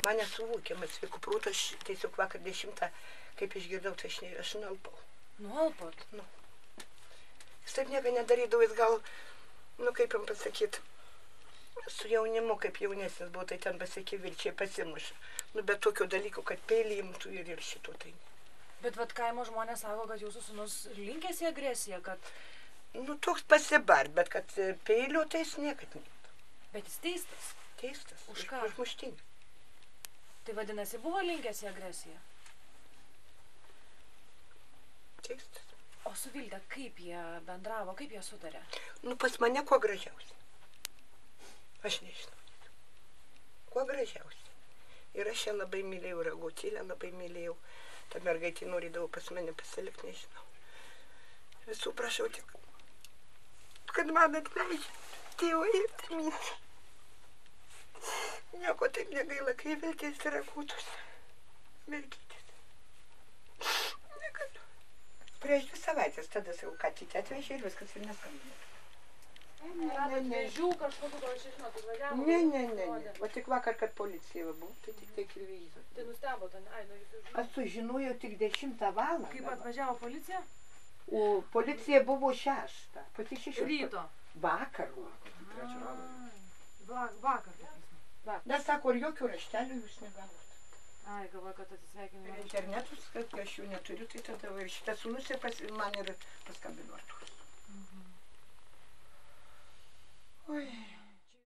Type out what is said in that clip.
mane suvokiamas, sveikų prūtų, aš tiesiog vakar 10, kaip išgirdau, tai aš nualpau. Nualpot? Nu. Jis taip nieko nedarydavo, jis gal, nu kaip jam pasakyti, su jaunimu, kaip jaunesnis buvo, tai ten pasakė, virčiai pasimuša. Nu, bet tokio dalyko, kad peilį imtų ir šito tai. Bet vat kaimo žmonės sako, kad jūsų sūnus linkęs į agresiją, kad... Nu, toks pasibart, bet kad peilio tai jis niekad neimtų. Bet jis teistas? Teistas. Už ką? Už muštinį. Tai vadinasi, buvo linkęs į agresiją? Teistas. O su Vilde, kaip jie bendravo, kaip jie sutarė? Nu, pas mane kuo gražiausiai. Aš nežinau. Kuo gražiausiai. Ir aš ją labai mylėjau, Ragutėlę labai mylėjau. Ta mergaitė norėdavo pas mane pasilikti, nežinau. Visų prašau tik, kad man atleidžia tėvai ir myli. Nieko taip negaila, kai Viltės yra Ragutos. Mergytės. Negaliu. Prieš 2 savaitės tada jau katytę atvežė ir viskas ir neskambėjo. Radot vėžių kažkokiu, gal aš žinot, atvažiavo? Ne. O tik vakar, kad policija buvo, tai tik tai televizorių. Tai nustebot, ai, nu jūs žinot. Aš sužinojau tik 10 valandą. Kaip atvažiavo policija? O policija buvo 6, pati 6. Ryto. Vakar. Vakar. Dar sako, ir jokių raštelių jūs negavot. Ai, galvoju, kad atsisveikinimą. Ir internetus, kad aš jų neturiu, tai tada ir šitas sūnus man ir paskambino Artūras. Oi.